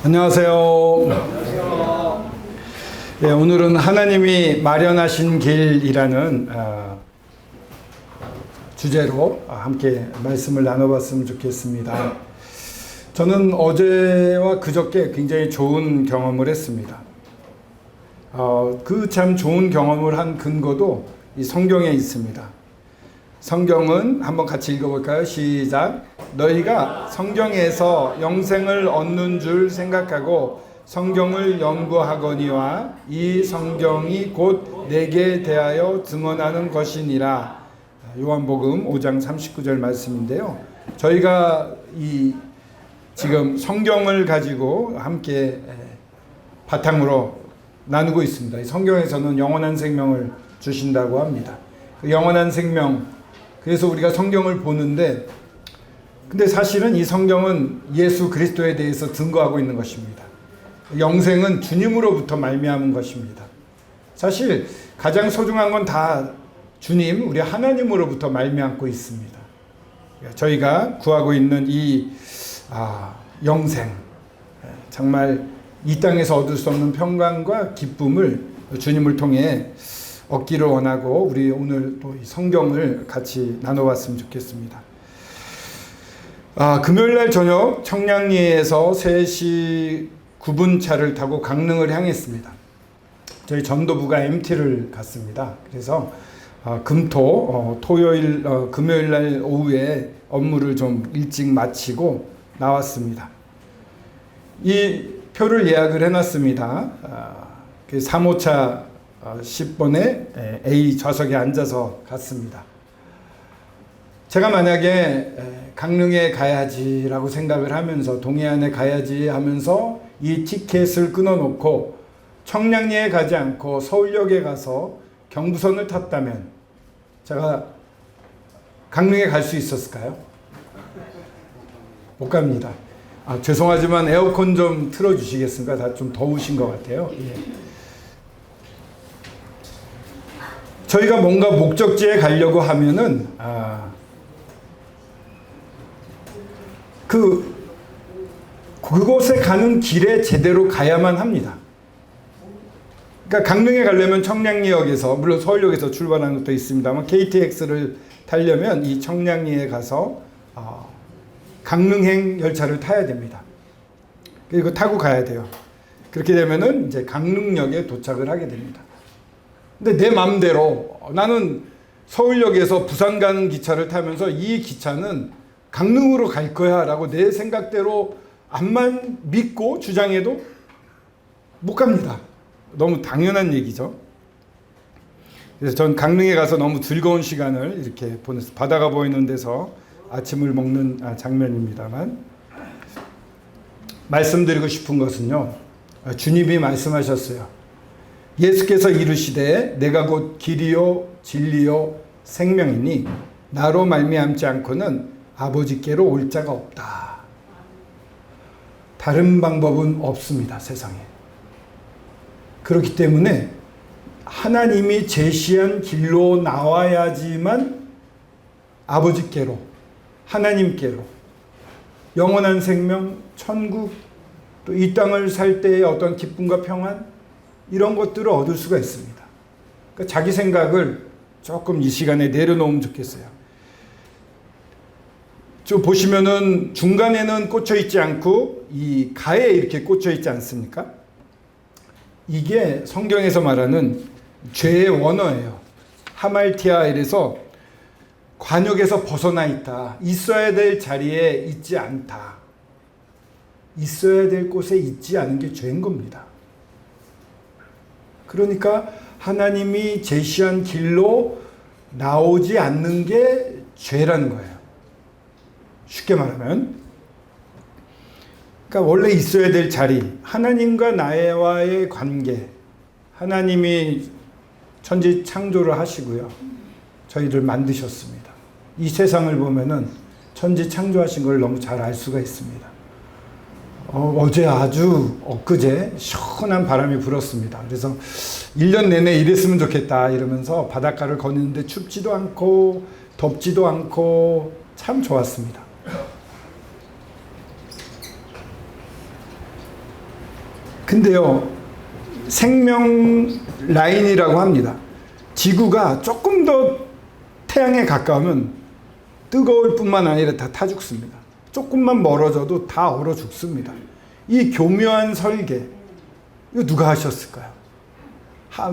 안녕하세요. 예, 오늘은 하나님이 마련하신 길이라는 주제로 함께 말씀을 나눠봤으면 좋겠습니다. 저는 어제와 그저께 굉장히 좋은 경험을 했습니다. 그 참 좋은 경험을 한 근거도 이 성경에 있습니다. 성경은 한번 같이 읽어볼까요? 시작. 너희가 성경에서 영생을 얻는 줄 생각하고 성경을 연구하거니와 이 성경이 곧 내게 대하여 증언하는 것이니라. 요한복음 5장 39절 말씀인데요. 저희가 지금 성경을 가지고 함께 바탕으로 나누고 있습니다. 이 성경에서는 영원한 생명을 주신다고 합니다. 그 영원한 생명, 그래서 우리가 성경을 보는데, 근데 사실은 이 성경은 예수 그리스도에 대해서 증거하고 있는 것입니다. 영생은 주님으로부터 말미암은 것입니다. 사실 가장 소중한 건 다 주님, 우리 하나님으로부터 말미암고 있습니다. 저희가 구하고 있는 이 영생, 정말 이 땅에서 얻을 수 없는 평강과 기쁨을 주님을 통해 얻기를 원하고, 우리 오늘 또 이 성경을 같이 나눠봤으면 좋겠습니다. 금요일날 저녁 청량리에서 3시 9분 차를 타고 강릉을 향했습니다. 저희 전도부가 MT를 갔습니다. 그래서 금요일날 오후에 업무를 좀 일찍 마치고 나왔습니다. 이 표를 예약을 해놨습니다. 3호차 10번에 A 좌석에 앉아서 갔습니다. 제가 만약에 강릉에 가야지라고 생각을 하면서, 동해안에 가야지 하면서 이 티켓을 끊어놓고 청량리에 가지 않고 서울역에 가서 경부선을 탔다면 제가 강릉에 갈 수 있었을까요? 못 갑니다. 죄송하지만 에어컨 좀 틀어주시겠습니까? 다 좀 더우신 것 같아요. 예. 저희가 뭔가 목적지에 가려고 하면은 그곳에 가는 길에 제대로 가야만 합니다. 그러니까 강릉에 가려면 청량리역에서, 물론 서울역에서 출발하는 것도 있습니다만 KTX를 타려면 이 청량리에 가서 강릉행 열차를 타야 됩니다. 그리고 타고 가야 돼요. 그렇게 되면은 이제 강릉역에 도착을 하게 됩니다. 근데 내 마음대로 나는 서울역에서 부산 가는 기차를 타면서 이 기차는 강릉으로 갈 거야 라고 내 생각대로 암만 믿고 주장해도 못 갑니다. 너무 당연한 얘기죠. 그래서 전 강릉에 가서 너무 즐거운 시간을 이렇게 보냈어요. 바다가 보이는 데서 아침을 먹는 장면입니다만, 말씀드리고 싶은 것은요, 주님이 말씀하셨어요. 예수께서 이르시되 내가 곧 길이요 진리요 생명이니 나로 말미암지 않고는 아버지께로 올 자가 없다. 다른 방법은 없습니다, 세상에. 그렇기 때문에 하나님이 제시한 길로 나와야지만 아버지께로, 하나님께로, 영원한 생명, 천국, 또 이 땅을 살 때의 어떤 기쁨과 평안, 이런 것들을 얻을 수가 있습니다. 그러니까 자기 생각을 조금 이 시간에 내려놓으면 좋겠어요. 좀 보시면은 중간에는 꽂혀 있지 않고 이 가에 이렇게 꽂혀 있지 않습니까? 이게 성경에서 말하는 죄의 원어예요. 하말티아, 이래서 관역에서 벗어나 있다. 있어야 될 자리에 있지 않다. 있어야 될 곳에 있지 않은 게 죄인 겁니다. 그러니까 하나님이 제시한 길로 나오지 않는 게 죄라는 거예요. 쉽게 말하면, 그러니까 원래 있어야 될 자리, 하나님과 나와의 관계, 하나님이 천지 창조를 하시고요, 저희를 만드셨습니다. 이 세상을 보면은 천지 창조하신 걸 너무 잘 알 수가 있습니다. 어제 아주 엊그제 시원한 바람이 불었습니다. 그래서 1년 내내 이랬으면 좋겠다 이러면서 바닷가를 거니는데 춥지도 않고 덥지도 않고 참 좋았습니다. 근데요, 생명 라인이라고 합니다. 지구가 조금 더 태양에 가까우면 뜨거울 뿐만 아니라 다 타 죽습니다. 조금만 멀어져도 다 얼어 죽습니다. 이 교묘한 설계, 이거 누가 하셨을까요?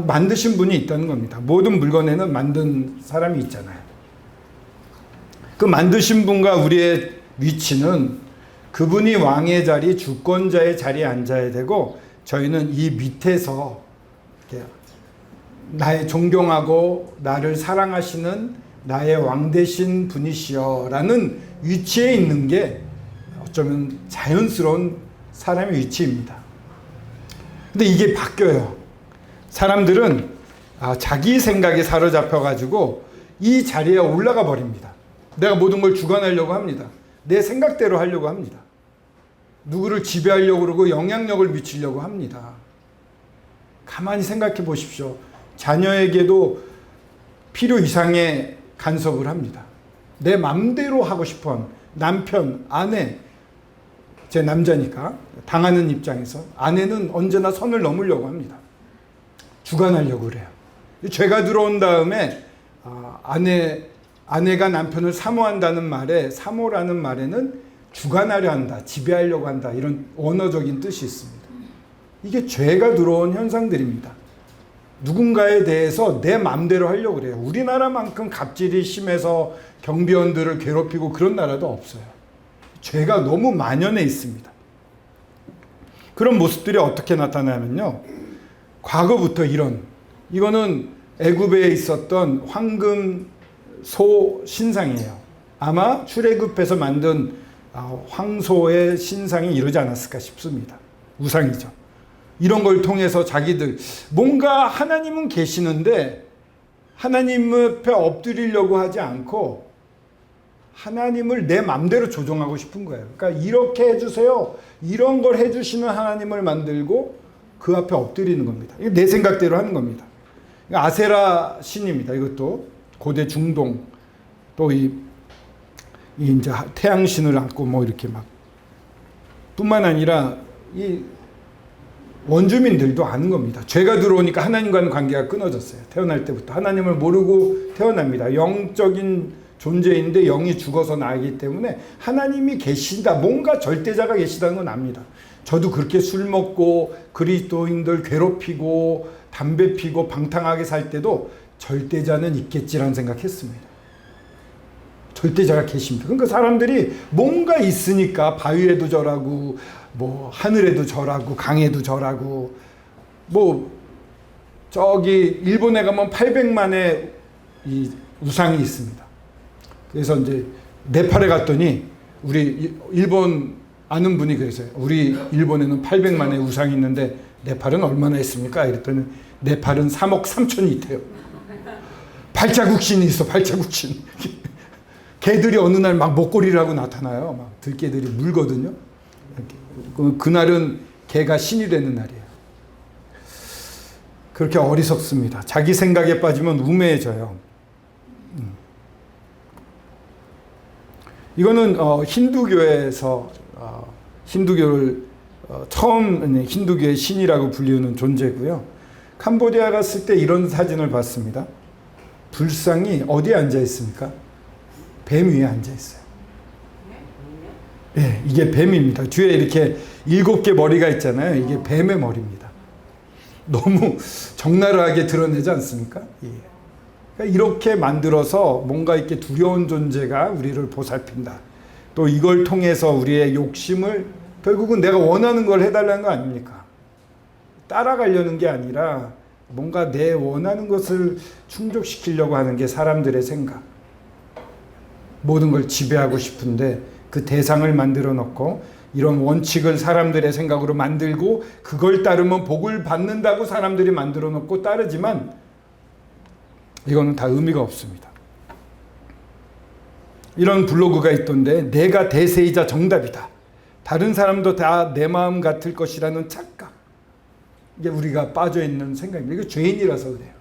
만드신 분이 있다는 겁니다. 모든 물건에는 만든 사람이 있잖아요. 그 만드신 분과 우리의 위치는 그분이 왕의 자리, 주권자의 자리에 앉아야 되고, 저희는 이 밑에서 나의 존경하고 나를 사랑하시는 나의 왕 되신 분이시여 라는 위치에 있는 게 어쩌면 자연스러운 사람의 위치입니다. 근데 이게 바뀌어요. 사람들은 자기 생각에 사로잡혀 가지고 이 자리에 올라가 버립니다. 내가 모든 걸 주관하려고 합니다. 내 생각대로 하려고 합니다. 누구를 지배하려고 그러고 영향력을 미치려고 합니다. 가만히 생각해 보십시오. 자녀에게도 필요 이상의 간섭을 합니다. 내 맘대로 하고 싶어하는 남편, 아내, 제 남자니까 당하는 입장에서 아내는 언제나 선을 넘으려고 합니다. 주관하려고 그래요. 죄가 들어온 다음에 아내가 남편을 사모한다는 말에, 사모라는 말에는 주관하려 한다, 지배하려고 한다, 이런 언어적인 뜻이 있습니다. 이게 죄가 들어온 현상들입니다. 누군가에 대해서 내 마음대로 하려고 그래요. 우리나라만큼 갑질이 심해서 경비원들을 괴롭히고 그런 나라도 없어요. 죄가 너무 만연해 있습니다. 그런 모습들이 어떻게 나타나면요, 과거부터 이거는 애굽에 있었던 황금소 신상이에요. 아마 출애굽해서 만든 황소의 신상이 이러지 않았을까 싶습니다. 우상이죠. 이런 걸 통해서 자기들 뭔가 하나님은 계시는데 하나님 앞에 엎드리려고 하지 않고 하나님을 내 맘대로 조종하고 싶은 거예요. 그러니까 이렇게 해주세요, 이런 걸 해주시는 하나님을 만들고 그 앞에 엎드리는 겁니다. 이게 내 생각대로 하는 겁니다. 아세라 신입니다. 이것도 고대 중동, 또 이제 태양신을 안고 뭐 이렇게 막, 뿐만 아니라 이 원주민들도 아는 겁니다. 죄가 들어오니까 하나님과는 관계가 끊어졌어요. 태어날 때부터 하나님을 모르고 태어납니다. 영적인 존재인데 영이 죽어서 나기 때문에 하나님이 계신다, 뭔가 절대자가 계시다는 건 압니다. 저도 그렇게 술 먹고 그리스도인들 괴롭히고 담배 피고 방탕하게 살 때도 절대자는 있겠지라는 생각했습니다. 절대자가 계십니다. 그러니까 사람들이 뭔가 있으니까 바위에도 절하고 뭐 하늘에도 절하고 강에도 절하고, 뭐 저기 일본에 가면 800만의 이 우상이 있습니다. 그래서 이제 네팔에 갔더니 우리 일본 아는 분이 그랬어요. 우리 일본에는 800만의 우상이 있는데 네팔은 얼마나 있습니까? 이랬더니 네팔은 3억 3천이 있대요. 발자국신이 있어, 발자국신. 개들이 어느 날 막 목걸이를 하고 나타나요. 막 들개들이 물거든요. 그날은 개가 신이 되는 날이에요. 그렇게 어리석습니다. 자기 생각에 빠지면 우매해져요. 이거는 힌두교에서 힌두교를 처음 힌두교의 신이라고 불리우는 존재고요. 캄보디아 갔을 때 이런 사진을 봤습니다. 불상이 어디에 앉아 있습니까? 뱀 위에 앉아 있어요. 네, 이게 뱀입니다. 뒤에 이렇게 7개 머리가 있잖아요. 이게 뱀의 머리입니다. 너무 적나라하게 드러내지 않습니까? 예. 그러니까 이렇게 만들어서 뭔가 이렇게 두려운 존재가 우리를 보살핀다. 또 이걸 통해서 우리의 욕심을, 결국은 내가 원하는 걸 해달라는 거 아닙니까? 따라가려는 게 아니라 뭔가 내 원하는 것을 충족시키려고 하는 게 사람들의 생각. 모든 걸 지배하고 싶은데 그 대상을 만들어 놓고 이런 원칙을 사람들의 생각으로 만들고 그걸 따르면 복을 받는다고 사람들이 만들어 놓고 따르지만 이거는 다 의미가 없습니다. 이런 블로그가 있던데, 내가 대세이자 정답이다, 다른 사람도 다 내 마음 같을 것이라는 착각, 이게 우리가 빠져있는 생각입니다. 이거 죄인이라서 그래요.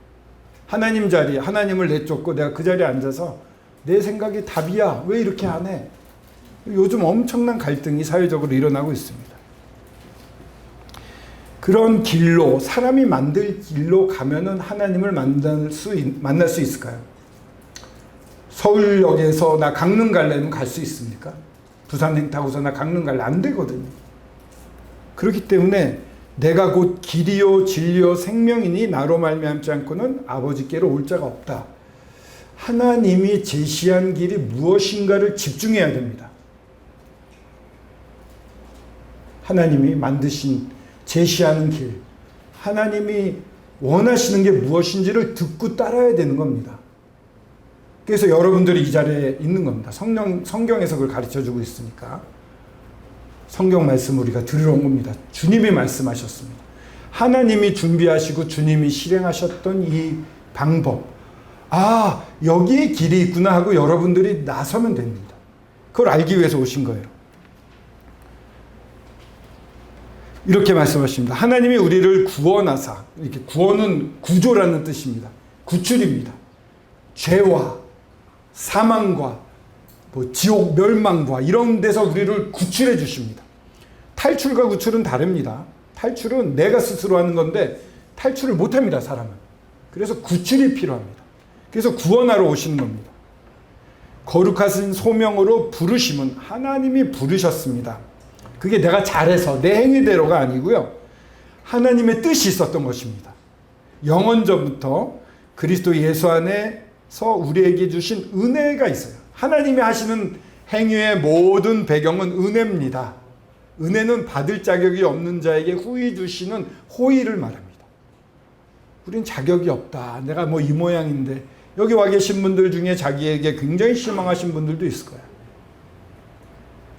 하나님 자리에, 하나님을 내쫓고 내가 그 자리에 앉아서 내 생각이 답이야, 왜 이렇게 안 해? 요즘 엄청난 갈등이 사회적으로 일어나고 있습니다. 그런 길로, 사람이 만들 길로 가면은 하나님을 만날 수 있을까요? 서울역에서 나 강릉 갈래면 갈 수 있습니까? 부산행 타고서 나 강릉 갈래? 안 되거든요. 그렇기 때문에 내가 곧 길이요 진리요 생명이니 나로 말미암지 않고는 아버지께로 올 자가 없다. 하나님이 제시한 길이 무엇인가를 집중해야 됩니다. 하나님이 만드신, 제시하는 길, 하나님이 원하시는 게 무엇인지를 듣고 따라야 되는 겁니다. 그래서 여러분들이 이 자리에 있는 겁니다. 성경에서 그걸 가르쳐주고 있으니까. 성경 말씀 우리가 들으러 온 겁니다. 주님이 말씀하셨습니다. 하나님이 준비하시고 주님이 실행하셨던 이 방법. 아, 여기에 길이 있구나 하고 여러분들이 나서면 됩니다. 그걸 알기 위해서 오신 거예요. 이렇게 말씀하십니다. 하나님이 우리를 구원하사, 이렇게 구원은 구조라는 뜻입니다. 구출입니다. 죄와 사망과 지옥 멸망과 이런 데서 우리를 구출해 주십니다. 탈출과 구출은 다릅니다. 탈출은 내가 스스로 하는 건데 탈출을 못합니다, 사람은. 그래서 구출이 필요합니다. 그래서 구원하러 오시는 겁니다. 거룩하신 소명으로 부르심은 하나님이 부르셨습니다. 그게 내가 잘해서 내 행위대로가 아니고요. 하나님의 뜻이 있었던 것입니다. 영원전부터 그리스도 예수 안에서 우리에게 주신 은혜가 있어요. 하나님이 하시는 행위의 모든 배경은 은혜입니다. 은혜는 받을 자격이 없는 자에게 후히 주시는 호의를 말합니다. 우린 자격이 없다. 내가 이 모양인데. 여기 와 계신 분들 중에 자기에게 굉장히 실망하신 분들도 있을 거예요.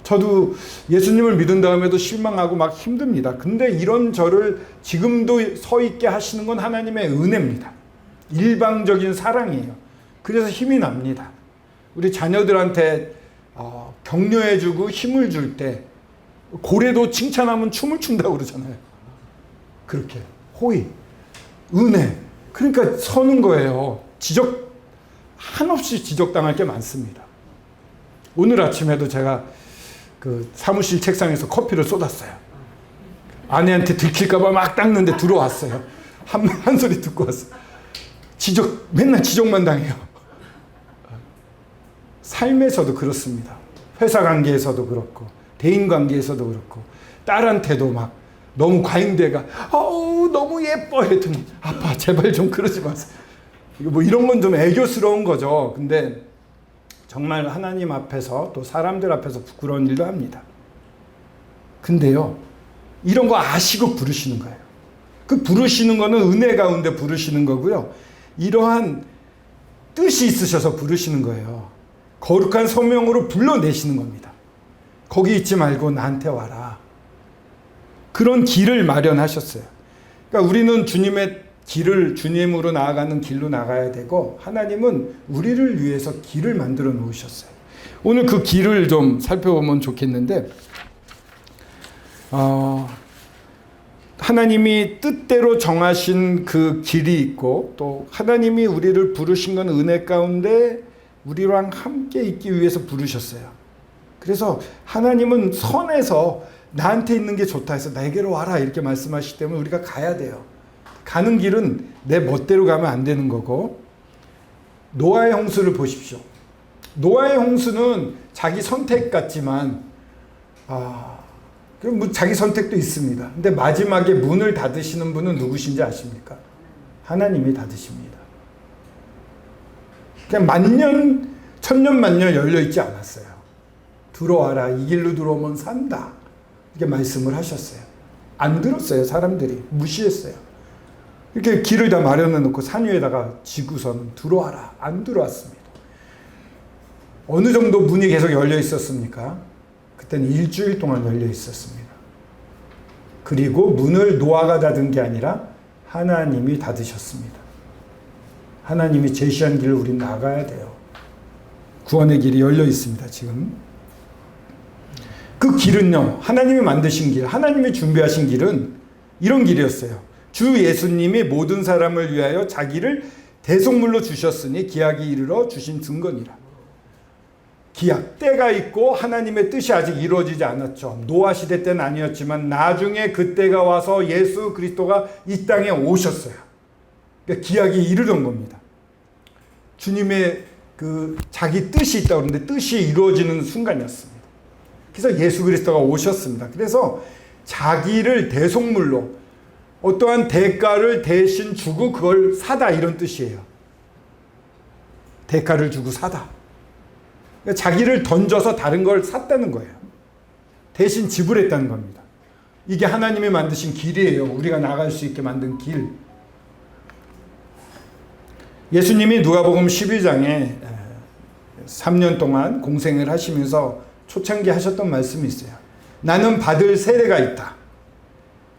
저도 예수님을 믿은 다음에도 실망하고 막 힘듭니다. 근데 이런 저를 지금도 서 있게 하시는 건 하나님의 은혜입니다. 일방적인 사랑이에요. 그래서 힘이 납니다. 우리 자녀들한테 격려해주고 힘을 줄 때 고래도 칭찬하면 춤을 춘다고 그러잖아요. 그렇게 호의, 은혜. 그러니까 서는 거예요. 한없이 지적당할 게 많습니다. 오늘 아침에도 제가 그 사무실 책상에서 커피를 쏟았어요. 아내한테 들킬까봐 막 닦는데 들어왔어요. 한 소리 듣고 왔어요. 맨날 지적만 당해요. 삶에서도 그렇습니다. 회사 관계에서도 그렇고, 대인 관계에서도 그렇고, 딸한테도 막 너무 과잉돼가, 너무 예뻐 했더니, 아빠, 제발 좀 그러지 마세요. 이런 건 좀 애교스러운 거죠. 근데 정말 하나님 앞에서 또 사람들 앞에서 부끄러운 일도 합니다. 근데요, 이런 거 아시고 부르시는 거예요. 그 부르시는 거는 은혜 가운데 부르시는 거고요. 이러한 뜻이 있으셔서 부르시는 거예요. 거룩한 소명으로 불러내시는 겁니다. 거기 있지 말고 나한테 와라. 그런 길을 마련하셨어요. 그러니까 우리는 주님의 길을, 주님으로 나아가는 길로 나가야 되고, 하나님은 우리를 위해서 길을 만들어 놓으셨어요. 오늘 그 길을 좀 살펴보면 좋겠는데, 하나님이 뜻대로 정하신 그 길이 있고, 또 하나님이 우리를 부르신 건 은혜 가운데 우리랑 함께 있기 위해서 부르셨어요. 그래서 하나님은 선에서 나한테 있는 게 좋다 해서 내게로 와라 이렇게 말씀하시기 때문에 우리가 가야 돼요. 가는 길은 내 멋대로 가면 안 되는 거고, 노아의 홍수를 보십시오. 노아의 홍수는 자기 선택 같지만, 자기 선택도 있습니다. 근데 마지막에 문을 닫으시는 분은 누구신지 아십니까? 하나님이 닫으십니다. 그냥 만년, 천년만년 열려있지 않았어요. 들어와라. 이 길로 들어오면 산다. 이렇게 말씀을 하셨어요. 안 들었어요. 사람들이. 무시했어요. 이렇게 길을 다 마련해 놓고 산 위에다가 지구선 들어와라. 안 들어왔습니다. 어느 정도 문이 계속 열려 있었습니까? 그때는 일주일 동안 열려 있었습니다. 그리고 문을 노아가 닫은 게 아니라 하나님이 닫으셨습니다. 하나님이 제시한 길을 우린 나가야 돼요. 구원의 길이 열려 있습니다, 지금. 그 길은요, 하나님이 만드신 길, 하나님이 준비하신 길은 이런 길이었어요. 주 예수님이 모든 사람을 위하여 자기를 대속물로 주셨으니 기약이 이르러 주신 증거니라. 기약, 때가 있고 하나님의 뜻이 아직 이루어지지 않았죠. 노아 시대 때는 아니었지만 나중에 그 때가 와서 예수 그리스도가 이 땅에 오셨어요. 그러니까 기약이 이르던 겁니다. 주님의 그 자기 뜻이 있다고 그러는데 뜻이 이루어지는 순간이었습니다. 그래서 예수 그리스도가 오셨습니다. 그래서 자기를 대속물로 어떠한 대가를 대신 주고 그걸 사다, 이런 뜻이에요. 대가를 주고 사다. 그러니까 자기를 던져서 다른 걸 샀다는 거예요. 대신 지불했다는 겁니다. 이게 하나님이 만드신 길이에요. 우리가 나갈 수 있게 만든 길. 예수님이 누가복음 12장에 3년 동안 공생을 하시면서 초창기 하셨던 말씀이 있어요. 나는 받을 세례가 있다.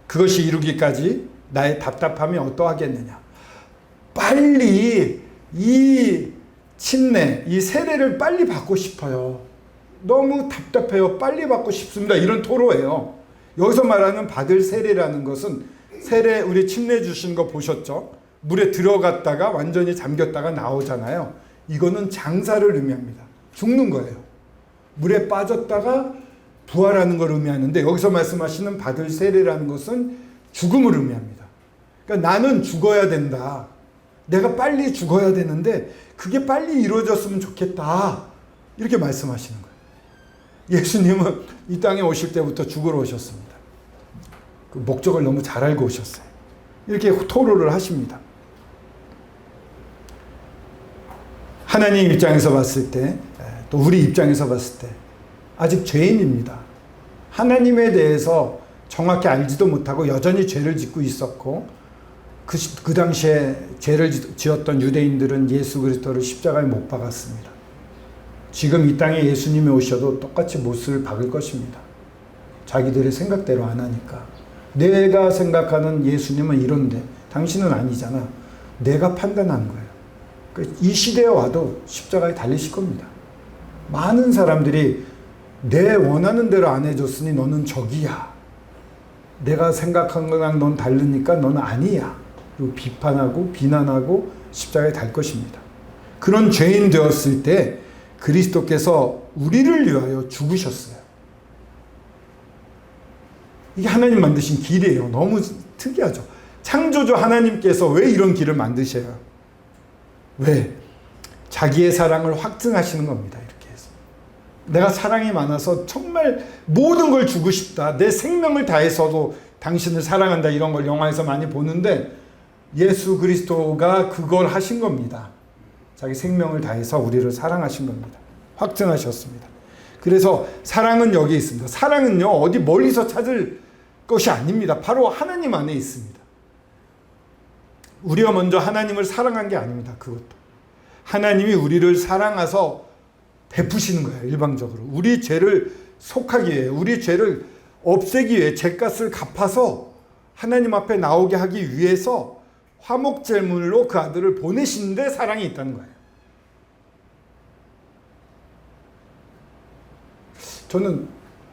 그것이 이루기까지 나의 답답함이 어떠하겠느냐. 빨리 이 침례, 이 세례를 빨리 받고 싶어요. 너무 답답해요. 빨리 받고 싶습니다. 이런 토로예요. 여기서 말하는 받을 세례라는 것은, 세례 우리 침례 주신 거 보셨죠? 물에 들어갔다가 완전히 잠겼다가 나오잖아요. 이거는 장사를 의미합니다. 죽는 거예요. 물에 빠졌다가 부활하는 걸 의미하는데, 여기서 말씀하시는 받을 세례라는 것은 죽음을 의미합니다. 그러니까 나는 죽어야 된다. 내가 빨리 죽어야 되는데 그게 빨리 이루어졌으면 좋겠다. 이렇게 말씀하시는 거예요. 예수님은 이 땅에 오실 때부터 죽으러 오셨습니다. 그 목적을 너무 잘 알고 오셨어요. 이렇게 토로를 하십니다. 하나님 입장에서 봤을 때, 또 우리 입장에서 봤을 때 아직 죄인입니다. 하나님에 대해서 정확히 알지도 못하고 여전히 죄를 짓고 있었고, 그 당시에 죄를 지었던 유대인들은 예수 그리스도를 십자가에 못 박았습니다. 지금 이 땅에 예수님이 오셔도 똑같이 못을 박을 것입니다. 자기들의 생각대로 안 하니까. 내가 생각하는 예수님은 이런데 당신은 아니잖아. 내가 판단한 거예요. 이 시대에 와도 십자가에 달리실 겁니다. 많은 사람들이 내 원하는 대로 안 해줬으니 너는 적이야. 내가 생각한 거랑 넌 다르니까 너는 아니야. 그리고 비판하고 비난하고 십자가에 달 것입니다. 그런 죄인 되었을 때 그리스도께서 우리를 위하여 죽으셨어요. 이게 하나님 만드신 길이에요. 너무 특이하죠. 창조주 하나님께서 왜 이런 길을 만드셔요? 왜? 자기의 사랑을 확증하시는 겁니다. 이렇게 해서. 내가 사랑이 많아서 정말 모든 걸 주고 싶다. 내 생명을 다해서도 당신을 사랑한다. 이런 걸 영화에서 많이 보는데 예수 그리스도가 그걸 하신 겁니다. 자기 생명을 다해서 우리를 사랑하신 겁니다. 확증하셨습니다. 그래서 사랑은 여기 있습니다. 사랑은요, 어디 멀리서 찾을 것이 아닙니다. 바로 하나님 안에 있습니다. 우리가 먼저 하나님을 사랑한 게 아닙니다. 그것도. 하나님이 우리를 사랑해서 베푸시는 거예요. 일방적으로. 우리 죄를 속하기 위해, 우리 죄를 없애기 위해, 죄값을 갚아서 하나님 앞에 나오게 하기 위해서 화목제물로 그 아들을 보내시는데 사랑이 있다는 거예요. 저는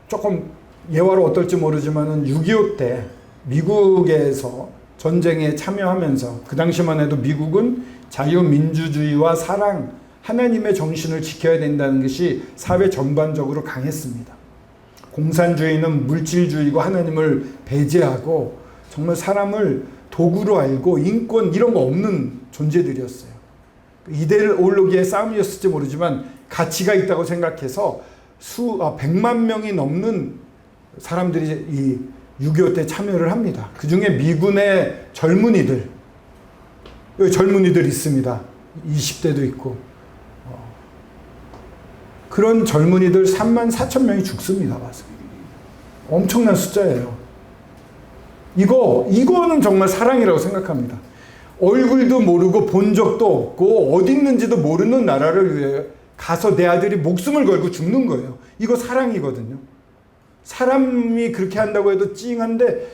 조금 예화로 어떨지 모르지만은 6.25 때 미국에서 전쟁에 참여하면서, 그 당시만 해도 미국은 자유민주주의와 사랑, 하나님의 정신을 지켜야 된다는 것이 사회 전반적으로 강했습니다. 공산주의는 물질주의고 하나님을 배제하고 정말 사람을 도구로 알고 인권 이런 거 없는 존재들이었어요. 이데올로기의 싸움이었을지 모르지만 가치가 있다고 생각해서 100만 명이 넘는 사람들이 이 6.25 때 참여를 합니다. 그 중에 미군의 젊은이들, 여기 젊은이들 있습니다. 20대도 있고. 그런 젊은이들 34,000명이 죽습니다. 맞아요. 엄청난 숫자예요. 이거는 정말 사랑이라고 생각합니다. 얼굴도 모르고 본 적도 없고 어디 있는지도 모르는 나라를 위해 가서 내 아들이 목숨을 걸고 죽는 거예요. 이거 사랑이거든요. 사람이 그렇게 한다고 해도 찡한데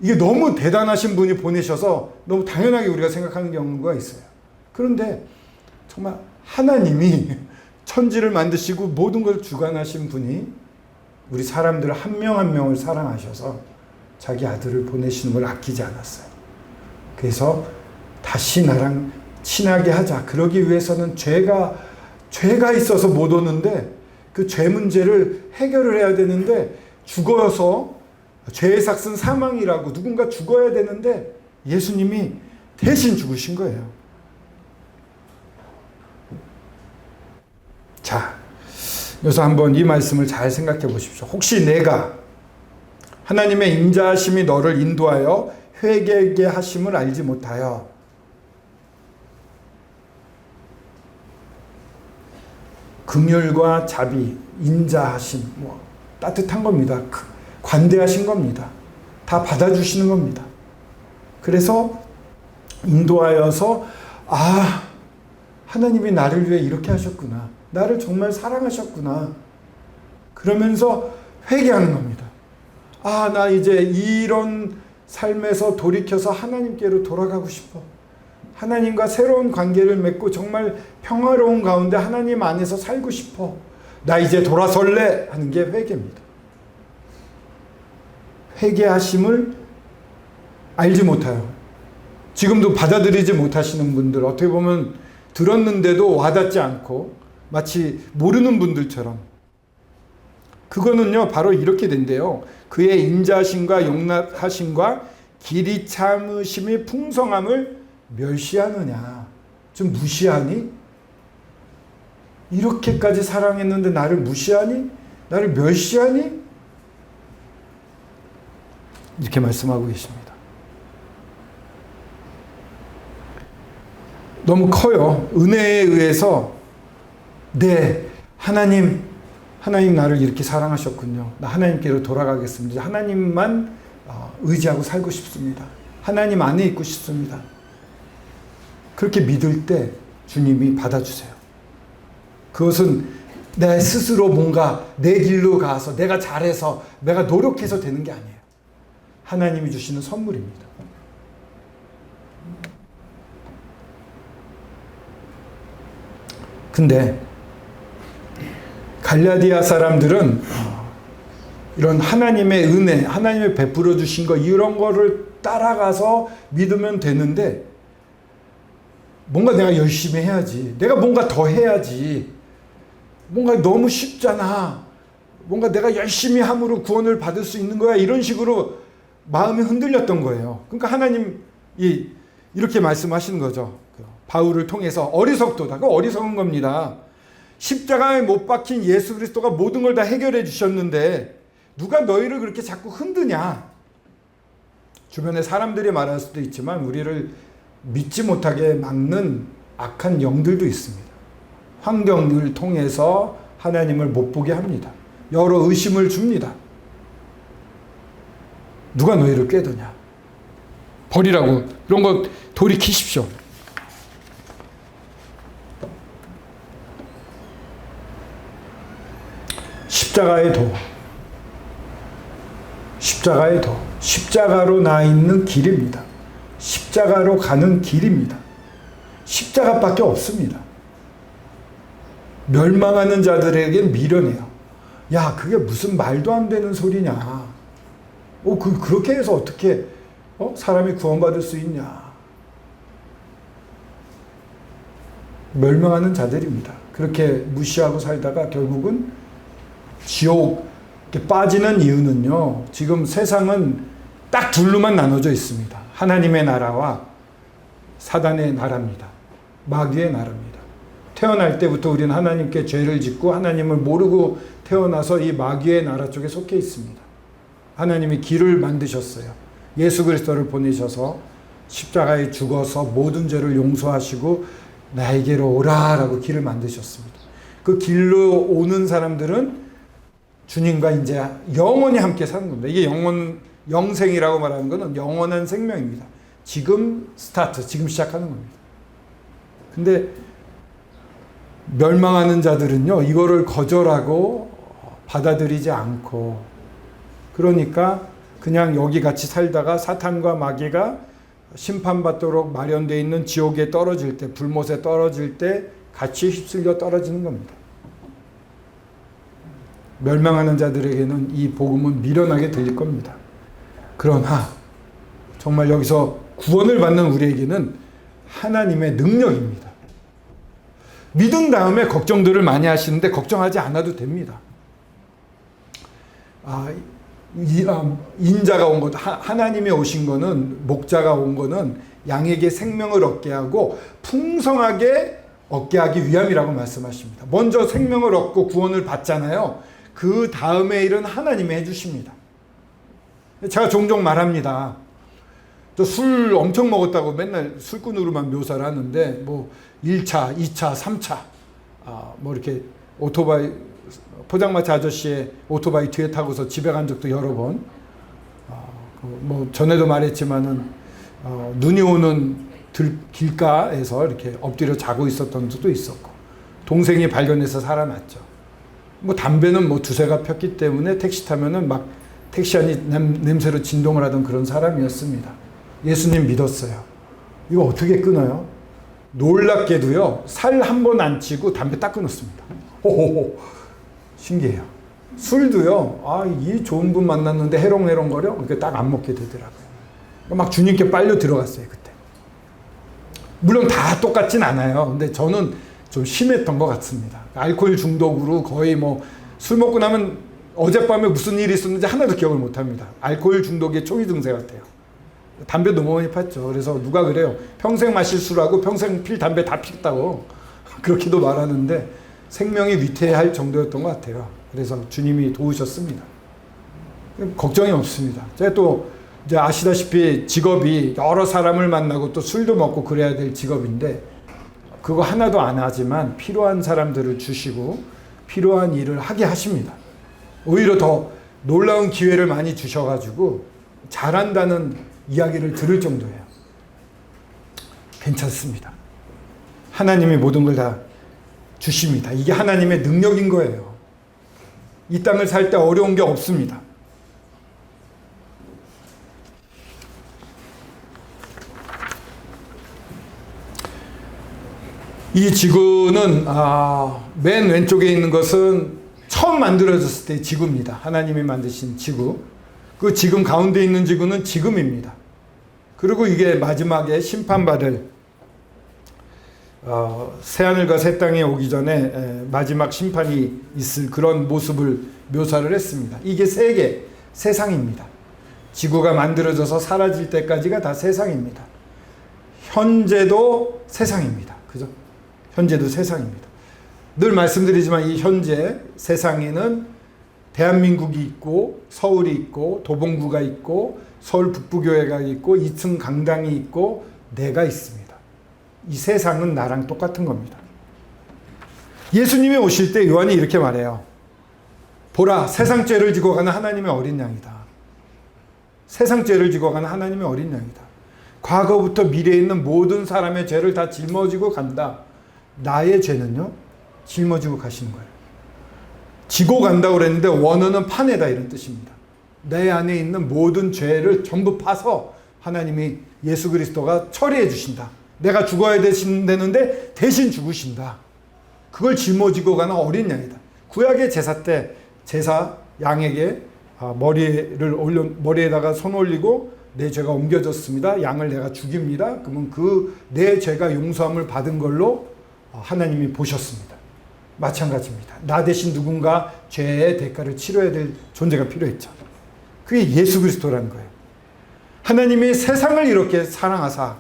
이게 너무 대단하신 분이 보내셔서 너무 당연하게 우리가 생각하는 경우가 있어요. 그런데 정말 하나님이 천지를 만드시고 모든 걸 주관하신 분이 우리 사람들 한 명 한 명을 사랑하셔서 자기 아들을 보내시는 걸 아끼지 않았어요. 그래서 다시 나랑 친하게 하자. 그러기 위해서는 죄가 있어서 못 오는데 그 죄 문제를 해결을 해야 되는데 죽어서 죄의 삭은 사망이라고 누군가 죽어야 되는데 예수님이 대신 죽으신 거예요. 자, 여기서 한번 이 말씀을 잘 생각해 보십시오. 혹시 내가 하나님의 인자하심이 너를 인도하여 회개하게 하심을 알지 못하여 긍휼과 자비, 인자하심, 따뜻한 겁니다. 관대하신 겁니다. 다 받아주시는 겁니다. 그래서 인도하여서 하나님이 나를 위해 이렇게 하셨구나. 나를 정말 사랑하셨구나. 그러면서 회개하는 겁니다. 나 이제 이런 삶에서 돌이켜서 하나님께로 돌아가고 싶어. 하나님과 새로운 관계를 맺고 정말 평화로운 가운데 하나님 안에서 살고 싶어. 나 이제 돌아설래 하는 게 회개입니다. 회개하심을 알지 못해요. 지금도 받아들이지 못하시는 분들, 어떻게 보면 들었는데도 와닿지 않고 마치 모르는 분들처럼, 그거는요 바로 이렇게 된대요. 그의 인자심과 용납하심과 길이 참으심의 풍성함을 멸시하느냐. 좀 무시하니? 이렇게까지 사랑했는데 나를 무시하니? 나를 멸시하니? 이렇게 말씀하고 계십니다. 너무 커요. 은혜에 의해서 하나님 나를 이렇게 사랑하셨군요. 나 하나님께로 돌아가겠습니다. 하나님만 의지하고 살고 싶습니다. 하나님 안에 있고 싶습니다. 그렇게 믿을 때 주님이 받아주세요. 그것은 내 스스로 뭔가 내 길로 가서 내가 잘해서 내가 노력해서 되는 게 아니에요. 하나님이 주시는 선물입니다. 근데 갈라디아 사람들은 이런 하나님의 은혜, 하나님의 베풀어 주신 거 이런 거를 따라가서 믿으면 되는데 뭔가 내가 열심히 해야지. 내가 뭔가 더 해야지. 뭔가 너무 쉽잖아. 뭔가 내가 열심히 함으로 구원을 받을 수 있는 거야. 이런 식으로 마음이 흔들렸던 거예요. 그러니까 하나님이 이렇게 말씀하시는 거죠. 바울을 통해서 어리석도다. 그 어리석은 겁니다. 십자가에 못 박힌 예수 그리스도가 모든 걸 다 해결해 주셨는데 누가 너희를 그렇게 자꾸 흔드냐. 주변에 사람들이 말할 수도 있지만 우리를 믿지 못하게 막는 악한 영들도 있습니다. 환경을 통해서 하나님을 못 보게 합니다. 여러 의심을 줍니다. 누가 너희를 꾀더냐. 버리라고. 이런 거 돌이키십시오. 십자가의 도. 십자가의 도. 십자가로 나 있는 길입니다. 십자가로 가는 길입니다. 십자가밖에 없습니다. 멸망하는 자들에겐 미련해요. 야, 그게 무슨 말도 안 되는 소리냐. 그렇게 해서 어떻게 사람이 구원받을 수 있냐. 멸망하는 자들입니다. 그렇게 무시하고 살다가 결국은 지옥에 빠지는 이유는요, 지금 세상은 딱 둘로만 나눠져 있습니다. 하나님의 나라와 사단의 나라입니다. 마귀의 나라입니다. 태어날 때부터 우리는 하나님께 죄를 짓고 하나님을 모르고 태어나서 이 마귀의 나라 쪽에 속해 있습니다. 하나님이 길을 만드셨어요. 예수 그리스도를 보내셔서 십자가에 죽어서 모든 죄를 용서하시고 나에게로 오라라고 길을 만드셨습니다. 그 길로 오는 사람들은 주님과 이제 영원히 함께 사는 겁니다. 이게 영생이라고 말하는 것은 영원한 생명입니다. 지금 지금 시작하는 겁니다. 근데 멸망하는 자들은요, 이거를 거절하고 받아들이지 않고, 그러니까 그냥 여기 같이 살다가 사탄과 마귀가 심판받도록 마련되어 있는 지옥에 떨어질 때, 불못에 떨어질 때 같이 휩쓸려 떨어지는 겁니다. 멸망하는 자들에게는 이 복음은 미련하게 들릴 겁니다. 그러나 정말 여기서 구원을 받는 우리에게는 하나님의 능력입니다. 믿은 다음에 걱정들을 많이 하시는데 걱정하지 않아도 됩니다. 인자가 온 것, 하나님이 오신 거는, 목자가 온 거는 양에게 생명을 얻게 하고 풍성하게 얻게 하기 위함이라고 말씀하십니다. 먼저 생명을 얻고 구원을 받잖아요. 그 다음에 일은 하나님이 해주십니다. 제가 종종 말합니다. 저 술 엄청 먹었다고 맨날 술꾼으로만 묘사를 하는데, 뭐 1차, 2차, 3차, 뭐 이렇게 오토바이, 포장마차 아저씨의 오토바이 뒤에 타고서 집에 간 적도 여러 번, 뭐 전에도 말했지만은 눈이 오는 길가에서 이렇게 엎드려 자고 있었던 적도 있었고, 동생이 발견해서 살아났죠. 뭐 담배는 뭐 두세가 폈기 때문에 택시 타면은 막 택시 안이 냄새로 진동을 하던 그런 사람이었습니다. 예수님 믿었어요. 이거 어떻게 끊어요? 놀랍게도요, 살 한 번 안 찌고 담배 딱 끊었습니다. 호호호. 신기해요. 술도요, 이 좋은 분 만났는데 해롱해롱거려? 그렇게 딱 안 먹게 되더라고요. 막 주님께 빨려 들어갔어요, 그때. 물론 다 똑같진 않아요. 근데 저는 좀 심했던 것 같습니다. 알코올 중독으로 거의 뭐 술 먹고 나면 어젯밤에 무슨 일이 있었는지 하나도 기억을 못 합니다. 알코올 중독의 초기 증세 같아요. 담배 너무 많이 폈죠. 그래서 누가 그래요. 평생 마실 술하고 평생 필 담배 다 피웠다고 그렇게도 말하는데 생명이 위태할 정도였던 것 같아요. 그래서 주님이 도우셨습니다. 걱정이 없습니다. 제가 또 이제 아시다시피 직업이 여러 사람을 만나고 또 술도 먹고 그래야 될 직업인데 그거 하나도 안 하지만 필요한 사람들을 주시고 필요한 일을 하게 하십니다. 오히려 더 놀라운 기회를 많이 주셔가지고 잘한다는 이야기를 들을 정도예요. 괜찮습니다. 하나님이 모든 걸 다 주십니다. 이게 하나님의 능력인 거예요. 이 땅을 살 때 어려운 게 없습니다. 이 지구는 맨 왼쪽에 있는 것은 처음 만들어졌을 때의 지구입니다. 하나님이 만드신 지구. 그 지금 가운데 있는 지구는 지금입니다. 그리고 이게 마지막에 심판받을 새하늘과 새 땅에 오기 전에 마지막 심판이 있을 그런 모습을 묘사를 했습니다. 이게 세상입니다. 지구가 만들어져서 사라질 때까지가 다 세상입니다. 현재도 세상입니다. 그죠? 현재도 세상입니다. 늘 말씀드리지만 이 현재 세상에는 대한민국이 있고 서울이 있고 도봉구가 있고 서울 북부교회가 있고 2층 강당이 있고 내가 있습니다. 이 세상은 나랑 똑같은 겁니다. 예수님이 오실 때 요한이 이렇게 말해요. 보라, 세상 죄를 지고 가는 하나님의 어린 양이다. 세상 죄를 지고 가는 하나님의 어린 양이다. 과거부터 미래에 있는 모든 사람의 죄를 다 짊어지고 간다. 나의 죄는요, 짊어지고 가시는 거예요. 지고 간다고 그랬는데 원어는 파내다 이런 뜻입니다. 내 안에 있는 모든 죄를 전부 파서 하나님이 예수 그리스도가 처리해 주신다. 내가 죽어야 되는데 대신 죽으신다. 그걸 짊어지고 가는 어린 양이다. 구약의 제사 때 제사 양에게 머리에다가 손 올리고 내 죄가 옮겨졌습니다. 양을 내가 죽입니다. 그러면 그 내 죄가 용서함을 받은 걸로 하나님이 보셨습니다. 마찬가지입니다. 나 대신 누군가 죄의 대가를 치러야 될 존재가 필요했죠. 그게 예수 그리스도라는 거예요. 하나님이 세상을 이렇게 사랑하사,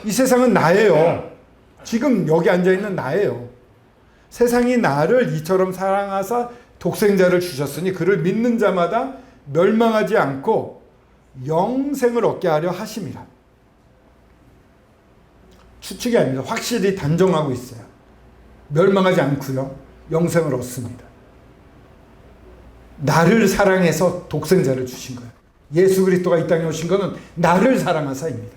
이 세상은 나예요. 지금 여기 앉아있는 나예요. 세상이 나를 이처럼 사랑하사 독생자를 주셨으니 그를 믿는 자마다 멸망하지 않고 영생을 얻게 하려 하심이라. 추측이 아닙니다. 확실히 단정하고 있어요. 멸망하지 않고요. 영생을 얻습니다. 나를 사랑해서 독생자를 주신 거예요. 예수 그리스도가 이 땅에 오신 것은 나를 사랑하사입니다.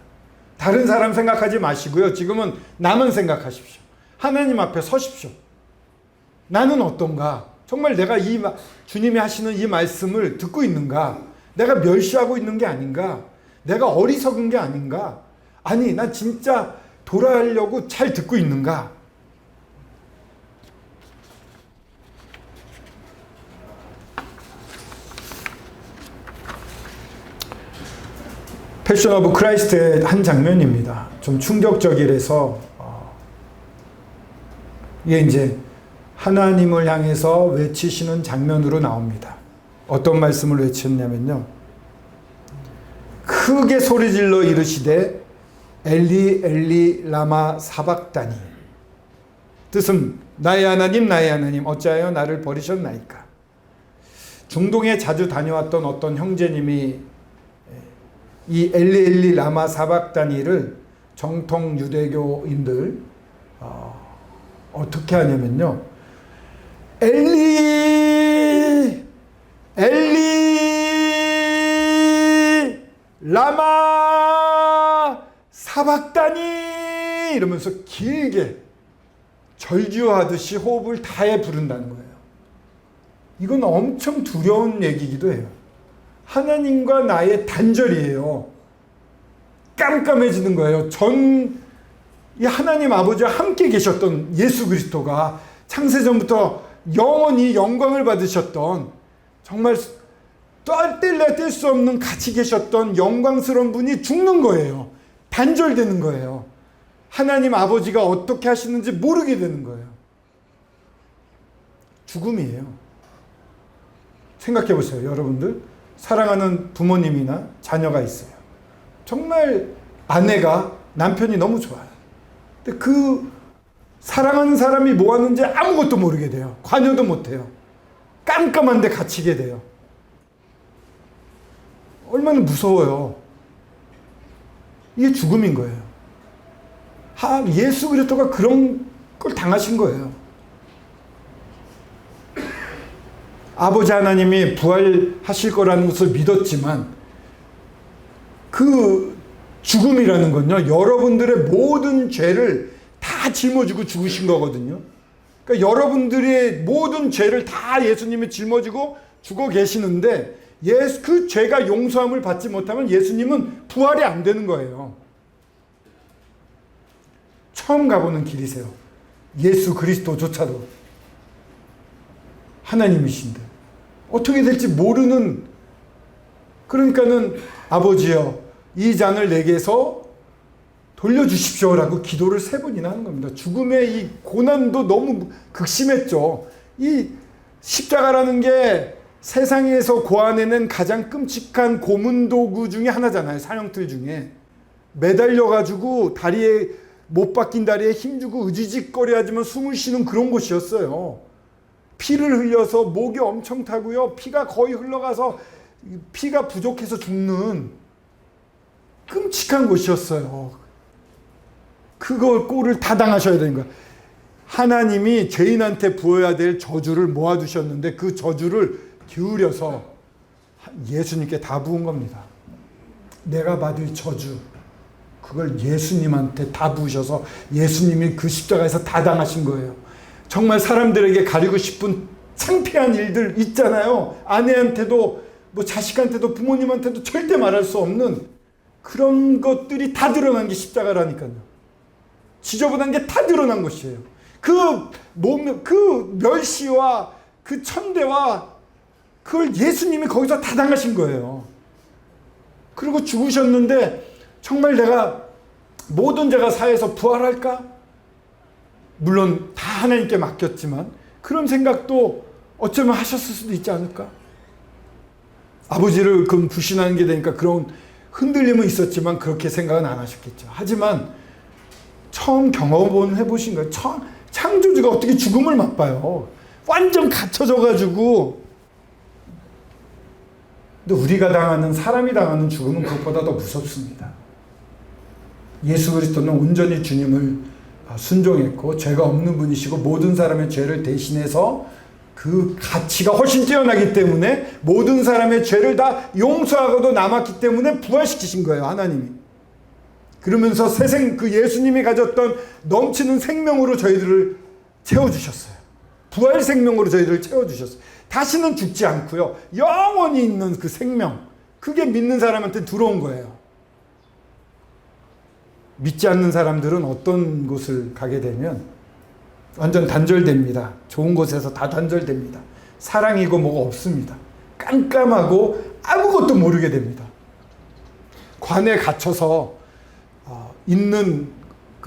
다른 사람 생각하지 마시고요. 지금은 나만 생각하십시오. 하나님 앞에 서십시오. 나는 어떤가? 정말 내가 주님이 하시는 이 말씀을 듣고 있는가? 내가 멸시하고 있는 게 아닌가? 내가 어리석은 게 아닌가? 아니, 난 진짜 돌아가려고 잘 듣고 있는가? 패션 오브 크라이스트의 한 장면입니다. 좀 충격적이라서 이게 이제 하나님을 향해서 외치시는 장면으로 나옵니다. 어떤 말씀을 외쳤냐면요. 크게 소리질러 이르시되 엘리 엘리 라마 사박다니. 뜻은 나의 하나님 어찌하여 나를 버리셨나이까. 중동에 자주 다녀왔던 어떤 형제님이 이 엘리 엘리 라마 사박다니를 정통 유대교인들 어떻게 하냐면요. 엘리 엘리 라마 사박다니 이러면서 길게 절규하듯이 호흡을 다해 부른다는 거예요. 이건 엄청 두려운 얘기이기도 해요. 하나님과 나의 단절이에요. 깜깜해지는 거예요. 이 하나님 아버지와 함께 계셨던 예수 그리스도가 창세전부터 영원히 영광을 받으셨던 정말 뗄래야 뗄 수 없는 같이 계셨던 영광스러운 분이 죽는 거예요. 단절되는 거예요. 하나님 아버지가 어떻게 하시는지 모르게 되는 거예요. 죽음이에요. 생각해 보세요. 여러분들 사랑하는 부모님이나 자녀가 있어요. 정말 아내가 남편이 너무 좋아요. 근데 그 사랑하는 사람이 뭐 하는지 아무것도 모르게 돼요. 관여도 못해요. 깜깜한데 갇히게 돼요. 얼마나 무서워요. 이게 죽음인 거예요. 예수 그리스도가 그런 걸 당하신 거예요. 아버지 하나님이 부활하실 거라는 것을 믿었지만 그 죽음이라는 건요, 여러분들의 모든 죄를 다 짊어지고 죽으신 거거든요. 그러니까 여러분들의 모든 죄를 다 예수님이 짊어지고 죽어 계시는데 그 죄가 용서함을 받지 못하면 예수님은 부활이 안 되는 거예요. 처음 가보는 길이세요. 예수 그리스도조차도 하나님이신데 어떻게 될지 모르는, 그러니까는 아버지여 이 잔을 내게서 돌려주십시오라고 기도를 3번이나 하는 겁니다. 죽음의 이 고난도 너무 극심했죠. 이 십자가라는 게 세상에서 고안해낸 가장 끔찍한 고문 도구 중에 하나잖아요. 사형틀 중에 매달려가지고 다리에 못 박힌 다리에 힘주고 으지직거려야지만 숨을 쉬는 그런 곳이었어요. 피를 흘려서 목이 엄청 타고요. 피가 거의 흘러가서 피가 부족해서 죽는 끔찍한 곳이었어요. 그거 꼴을 다 당하셔야 되는 거예요. 하나님이 죄인한테 부어야 될 저주를 모아두셨는데 그 저주를 기울여서 예수님께 다 부은 겁니다. 내가 받을 저주 그걸 예수님한테 다 부으셔서 예수님이 그 십자가에서 다 당하신 거예요. 정말 사람들에게 가리고 싶은 창피한 일들 있잖아요. 아내한테도 뭐 자식한테도 부모님한테도 절대 말할 수 없는 그런 것들이 다 드러난 게 십자가라니까요. 지저분한 게 다 드러난 것이에요. 그 멸시와 그 천대와 그걸 예수님이 거기서 다 당하신 거예요. 그리고 죽으셨는데 정말 내가 모든 죄가 사해서 부활할까? 물론 다 하나님께 맡겼지만 그런 생각도 어쩌면 하셨을 수도 있지 않을까? 아버지를 그럼 불신하는 게 되니까 그런 흔들림은 있었지만 그렇게 생각은 안 하셨겠죠. 하지만 처음 경험해보신 거예요. 창조주가 어떻게 죽음을 맛봐요. 완전 갇혀져가지고. 근데 우리가 당하는, 사람이 당하는 죽음은 그것보다 더 무섭습니다. 예수 그리스도는 온전히 주님을 순종했고 죄가 없는 분이시고 모든 사람의 죄를 대신해서 그 가치가 훨씬 뛰어나기 때문에 모든 사람의 죄를 다 용서하고도 남았기 때문에 부활시키신 거예요, 하나님이. 그러면서 그 예수님이 가졌던 넘치는 생명으로 저희들을 채워주셨어요. 부활 생명으로 저희들을 채워주셨어요. 다시는 죽지 않고요. 영원히 있는 그 생명. 그게 믿는 사람한테 들어온 거예요. 믿지 않는 사람들은 어떤 곳을 가게 되면 완전 단절됩니다. 좋은 곳에서 다 단절됩니다. 사랑이고 뭐가 없습니다. 깜깜하고 아무것도 모르게 됩니다. 관에 갇혀서 있는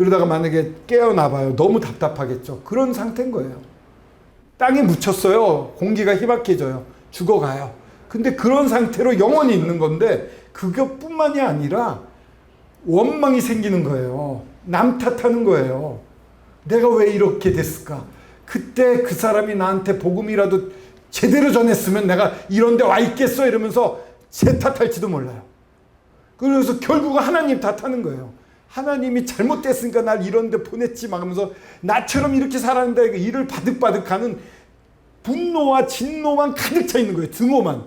그러다가 만약에 깨어나봐요. 너무 답답하겠죠. 그런 상태인 거예요. 땅에 묻혔어요. 공기가 희박해져요. 죽어가요. 근데 그런 상태로 영원히 있는 건데 그것뿐만이 아니라 원망이 생기는 거예요. 남 탓하는 거예요. 내가 왜 이렇게 됐을까? 그때 그 사람이 나한테 복음이라도 제대로 전했으면 내가 이런 데 와 있겠어 이러면서 제 탓할지도 몰라요. 그래서 결국은 하나님 탓하는 거예요. 하나님이 잘못됐으니까 날 이런 데 보냈지 막 하면서 나처럼 이렇게 살았는데 이를 바득바득하는 분노와 진노만 가득 차 있는 거예요. 증오만.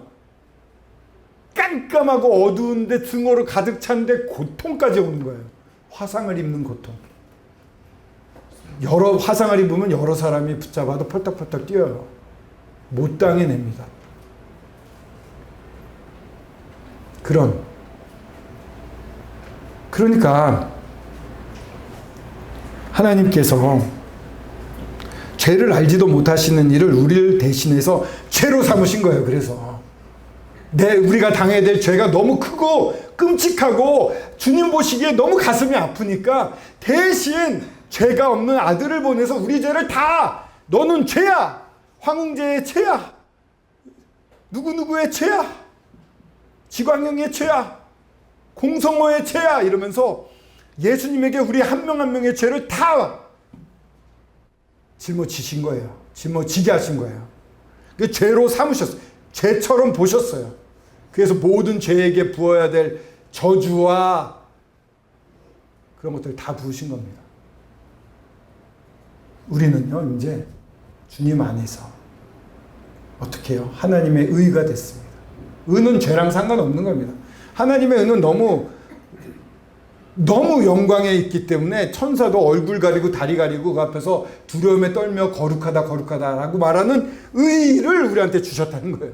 깜깜하고 어두운데 증오로 가득 찬데 고통까지 오는 거예요. 화상을 입는 고통. 여러 화상을 입으면 여러 사람이 붙잡아도 펄떡펄떡 뛰어요. 못 당해냅니다. 그러니까 하나님께서 죄를 알지도 못하시는 일을 우리를 대신해서 죄로 삼으신 거예요. 그래서 우리가 당해야 될 죄가 너무 크고 끔찍하고 주님 보시기에 너무 가슴이 아프니까 대신 죄가 없는 아들을 보내서 우리 죄를 다 너는 죄야. 황웅재의 죄야. 누구누구의 죄야. 지광영의 죄야. 공성호의 죄야. 이러면서 예수님에게 우리 한 명 한 명의 죄를 다 짊어지신 거예요. 짊어지게 하신 거예요. 그 죄로 삼으셨어요. 죄처럼 보셨어요. 그래서 모든 죄에게 부어야 될 저주와 그런 것들을 다 부으신 겁니다. 우리는요, 이제 주님 안에서 어떻게 해요? 하나님의 의가 됐습니다. 의는 죄랑 상관없는 겁니다. 하나님의 의는 너무 영광에 있기 때문에 천사도 얼굴 가리고 다리 가리고 그 앞에서 두려움에 떨며 거룩하다라고 말하는 의를 우리한테 주셨다는 거예요.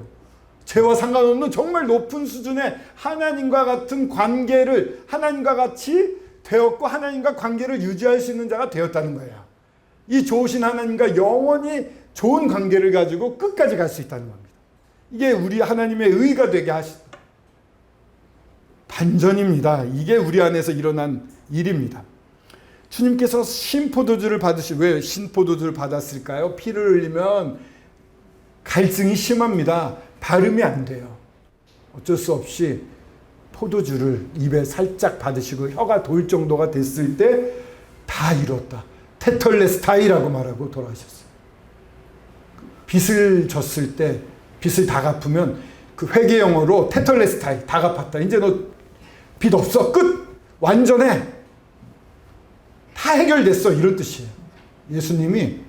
죄와 상관없는 정말 높은 수준의 하나님과 같은 관계를 하나님과 같이 되었고 하나님과 관계를 유지할 수 있는 자가 되었다는 거예요. 이 좋으신 하나님과 영원히 좋은 관계를 가지고 끝까지 갈 수 있다는 겁니다. 이게 우리 하나님의 의가 되게 하신 반전입니다. 이게 우리 안에서 일어난 일입니다. 주님께서 신포도주를 왜 신포도주를 받았을까요? 피를 흘리면 갈증이 심합니다. 발음이 안 돼요. 어쩔 수 없이 포도주를 입에 살짝 받으시고 혀가 돌 정도가 됐을 때 다 이뤘다. 테텔레스타이라고 말하고 돌아가셨어요. 빚을 졌을 때 빚을 다 갚으면 그 회계 용어로 테텔레스타이 다 갚았다. 이제 너 빚 없어. 끝. 완전해. 다 해결됐어. 이런 뜻이에요. 예수님이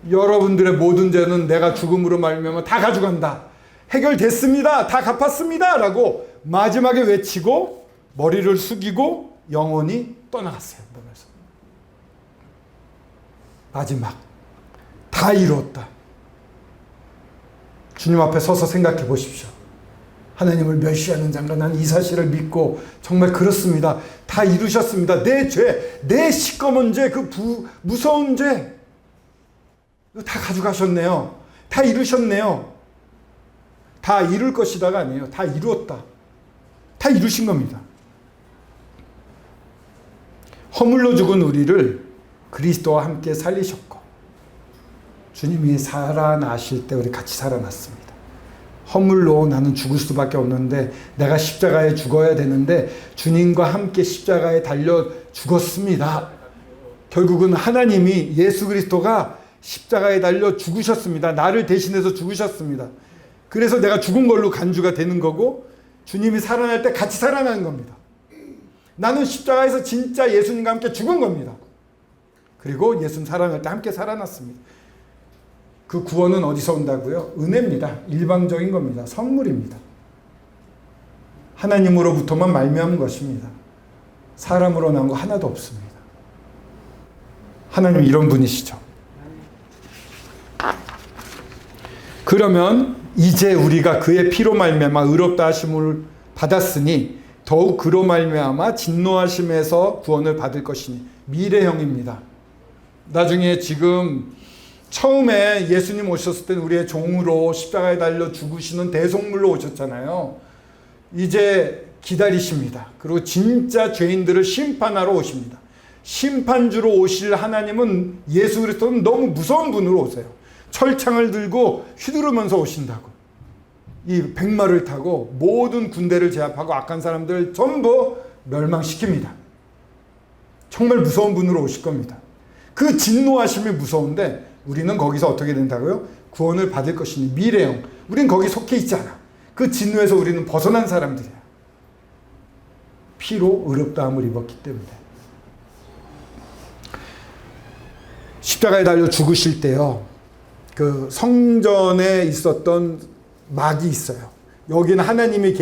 여러분들의 모든 죄는 내가 죽음으로 말미암아 다 가져간다. 해결됐습니다. 다 갚았습니다. 라고 마지막에 외치고 머리를 숙이고 영원히 떠나갔어요. 몸에서. 마지막. 다 이루었다. 주님 앞에 서서 생각해 보십시오. 하나님을 멸시하는 자가 난 이 사실을 믿고 정말 그렇습니다. 다 이루셨습니다. 내 죄, 내 시꺼먼 죄, 그 무서운 죄 다 가져가셨네요. 다 이루셨네요. 다 이룰 것이다가 아니에요. 다 이루었다. 다 이루신 겁니다. 허물로 죽은 우리를 그리스도와 함께 살리셨고 주님이 살아나실 때 우리 같이 살아났습니다. 허물로 나는 죽을 수밖에 없는데 내가 십자가에 죽어야 되는데 주님과 함께 십자가에 달려 죽었습니다. 결국은 하나님이 예수 그리스도가 십자가에 달려 죽으셨습니다. 나를 대신해서 죽으셨습니다. 그래서 내가 죽은 걸로 간주가 되는 거고 주님이 살아날 때 같이 살아나는 겁니다. 나는 십자가에서 진짜 예수님과 함께 죽은 겁니다. 그리고 예수님 살아날 때 함께 살아났습니다. 그 구원은 어디서 온다고요? 은혜입니다. 일방적인 겁니다. 선물입니다. 하나님으로부터만 말미암은 것입니다. 사람으로 나온 거 하나도 없습니다. 하나님 이런 분이시죠. 그러면 이제 우리가 그의 피로 말미암아 의롭다 하심을 받았으니 더욱 그로 말미암아 진노하심에서 구원을 받을 것이니 미래형입니다. 나중에 지금 처음에 예수님 오셨을 때는 우리의 종으로 십자가에 달려 죽으시는 대속물로 오셨잖아요. 이제 기다리십니다. 그리고 진짜 죄인들을 심판하러 오십니다. 심판주로 오실 하나님은, 예수 그리스도는 너무 무서운 분으로 오세요. 철창을 들고 휘두르면서 오신다고. 이 백마를 타고 모든 군대를 제압하고 악한 사람들을 전부 멸망시킵니다. 정말 무서운 분으로 오실 겁니다. 그 진노하심이 무서운데 우리는 거기서 어떻게 된다고요? 구원을 받을 것이니 미래형. 우린 거기 속해 있지 않아. 그 진노에서 우리는 벗어난 사람들이야. 피로 의롭다함을 입었기 때문에. 십자가에 달려 죽으실 때요, 그 성전에 있었던 막이 있어요. 여기는 하나님이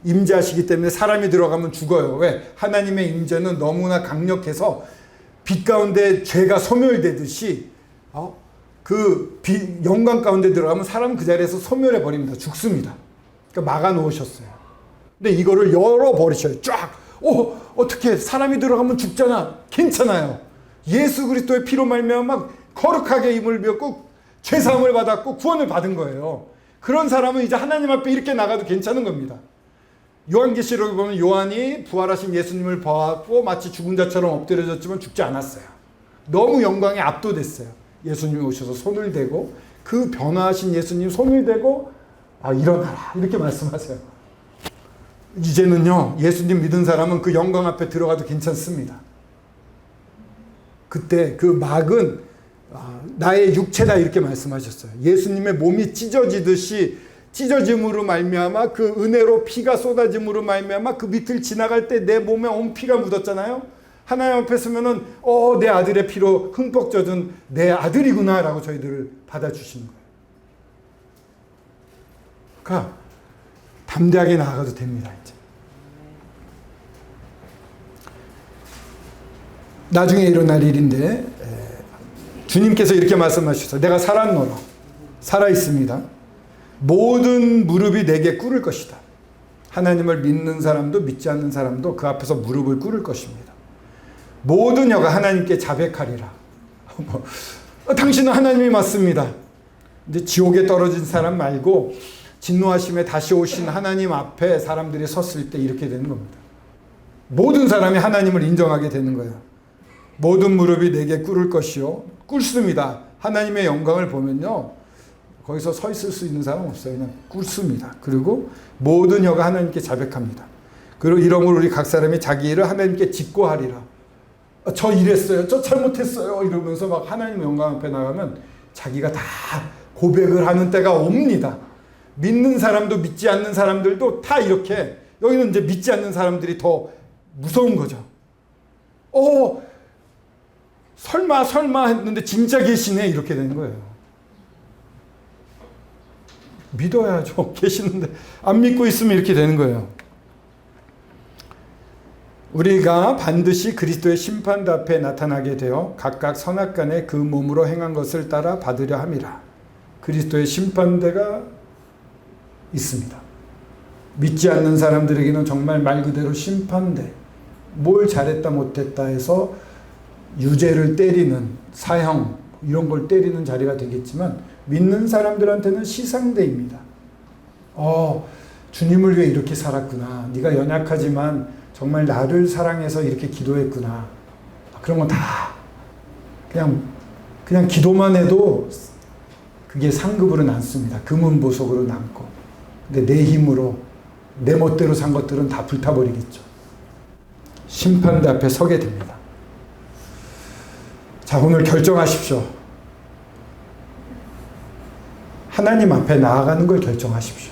임재하시기 때문에 사람이 들어가면 죽어요. 왜? 하나님의 임재는 너무나 강력해서 빛 가운데 죄가 소멸되듯이 영광 가운데 들어가면 사람 그 자리에서 소멸해 버립니다. 죽습니다. 그러니까 막아 놓으셨어요. 근데 이거를 열어버리셔요. 쫙. 어떻게 사람이 들어가면 죽잖아. 괜찮아요. 예수 그리스도의 피로 말미암아 거룩하게 힘을 배웠고 죄사함을 받았고 구원을 받은 거예요. 그런 사람은 이제 하나님 앞에 이렇게 나가도 괜찮은 겁니다. 요한계시록에 보면 요한이 부활하신 예수님을 보았고 마치 죽은 자처럼 엎드려졌지만 죽지 않았어요. 너무 영광에 압도됐어요. 예수님이 오셔서 손을 대고, 그 변화하신 예수님 손을 대고 일어나라 이렇게 말씀하세요. 이제는요, 예수님 믿은 사람은 그 영광 앞에 들어가도 괜찮습니다. 그때 그 막은 나의 육체다 이렇게 말씀하셨어요. 예수님의 몸이 찢어짐으로 말미암아, 그 은혜로 피가 쏟아짐으로 말미암아 그 밑을 지나갈 때 내 몸에 온 피가 묻었잖아요. 하나님 앞에 서면은 내 아들의 피로 흠뻑 젖은 내 아들이구나 라고 저희들을 받아주시는 거예요. 그러니까 담대하게 나아가도 됩니다. 이제 나중에 일어날 일인데, 주님께서 이렇게 말씀하셨어요. 내가 살았노라. 살아있습니다. 모든 무릎이 내게 꿇을 것이다. 하나님을 믿는 사람도 믿지 않는 사람도 그 앞에서 무릎을 꿇을 것입니다. 모든 혀가 하나님께 자백하리라. 당신은 하나님이 맞습니다. 이제 지옥에 떨어진 사람 말고 진노하심에 다시 오신 하나님 앞에 사람들이 섰을 때 이렇게 되는 겁니다. 모든 사람이 하나님을 인정하게 되는 거예요. 모든 무릎이 내게 꿇을 것이요. 꿇습니다. 하나님의 영광을 보면요, 거기서 서 있을 수 있는 사람 없어요. 그냥 꿇습니다. 그리고 모든 혀가 하나님께 자백합니다. 그리고 이러므로 우리 각 사람이 자기 일을 하나님께 직고하리라. 저 이랬어요. 저 잘못했어요. 이러면서 막 하나님 영광 앞에 나가면 자기가 다 고백을 하는 때가 옵니다. 믿는 사람도 믿지 않는 사람들도 다 이렇게, 여기는 이제 믿지 않는 사람들이 더 무서운 거죠. 설마 했는데 진짜 계시네 이렇게 되는 거예요. 믿어야죠. 계시는데 안 믿고 있으면 이렇게 되는 거예요. 우리가 반드시 그리스도의 심판대 앞에 나타나게 되어 각각 선악간에 그 몸으로 행한 것을 따라 받으려 함이라. 그리스도의 심판대가 있습니다. 믿지 않는 사람들에게는 정말 말 그대로 심판대, 뭘 잘했다 못했다 해서 유죄를 때리는 사형 이런 걸 때리는 자리가 되겠지만, 믿는 사람들한테는 시상대입니다. 주님을 위해 이렇게 살았구나. 네가 연약하지만 정말 나를 사랑해서 이렇게 기도했구나. 그런 건 다 그냥 기도만 해도 그게 상급으로 남습니다. 금은 보석으로 남고. 근데 내 힘으로 내 멋대로 산 것들은 다 불타버리겠죠. 심판대 앞에 서게 됩니다. 자, 오늘 결정하십시오. 하나님 앞에 나아가는 걸 결정하십시오.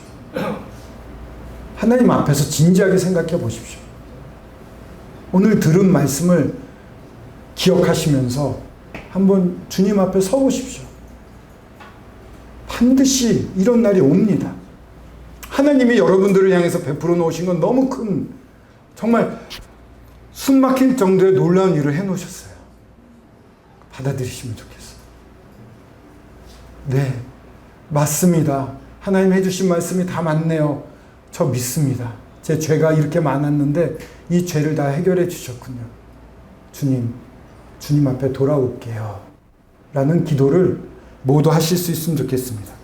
하나님 앞에서 진지하게 생각해 보십시오. 오늘 들은 말씀을 기억하시면서 한번 주님 앞에 서 보십시오. 반드시 이런 날이 옵니다. 하나님이 여러분들을 향해서 베풀어 놓으신 건 너무 큰, 정말 숨 막힐 정도의 놀라운 일을 해 놓으셨어요. 받아들이시면 좋겠어요. 네, 맞습니다. 하나님 해주신 말씀이 다 맞네요. 저 믿습니다. 제 죄가 이렇게 많았는데 이 죄를 다 해결해 주셨군요. 주님 앞에 돌아올게요. 라는 기도를 모두 하실 수 있으면 좋겠습니다.